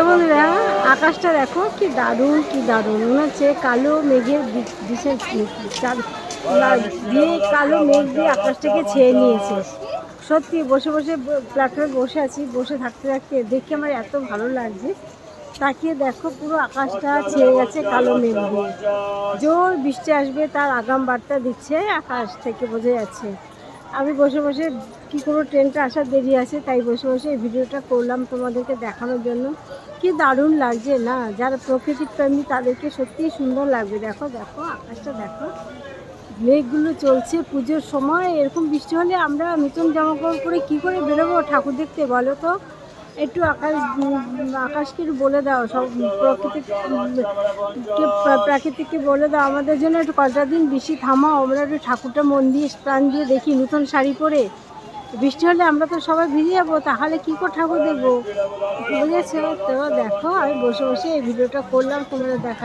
বন্ধুরা, আকাশটা দেখো কি দারুণ কি দারুণ মনে হচ্ছে কালো মেঘের বিশেষ দিয়ে কালো মেঘ দিয়ে আকাশটাকে ছেয়ে নিয়েছে। সত্যি বসে বসে প্ল্যাটফর্মে বসে আছি, বসে থাকতে থাকতে দেখে আমার এত ভালো লাগছে। তাকিয়ে দেখো পুরো আকাশটা ছেয়ে গেছে কালো মেঘ দিয়ে, জোর বৃষ্টি আসবে তার আগাম বার্তা দিচ্ছে আকাশ থেকে, বোঝা যাচ্ছে। আমি বসে বসে কি করবো, ট্রেনটা আসার দেরি আছে, তাই বসে বসে এই ভিডিওটা করলাম তোমাদেরকে দেখানোর জন্য। কি দারুণ লাগছে না, যারা প্রকৃতির প্রেমী তাদেরকে সত্যিই সুন্দর লাগবে। দেখো দেখো আকাশটা দেখো, মেঘগুলো চলছে। পুজোর সময় এরকম বৃষ্টি হলে আমরা নতুন জামা কাপড় পরে কী করে বেরোবো ঠাকুর দেখতে বলো তো? একটু আকাশকে বলে দাও, সব প্রাকৃতিককে বলে দাও আমাদের জন্য একটু কটা দিন বৃষ্টি থামাও, আমরা একটু ঠাকুরটা মন দিয়ে প্রাণ দিয়ে দেখি নতুন শাড়ি পরে। বৃষ্টি হলে আমরা তো সবাই ভিজে যাবো, তাহলে কী করে ঠাকুর দেখবো? বুঝেছো তো? দেখো আমি বসে বসে এই ভিডিওটা করলাম, তোমরা দেখা।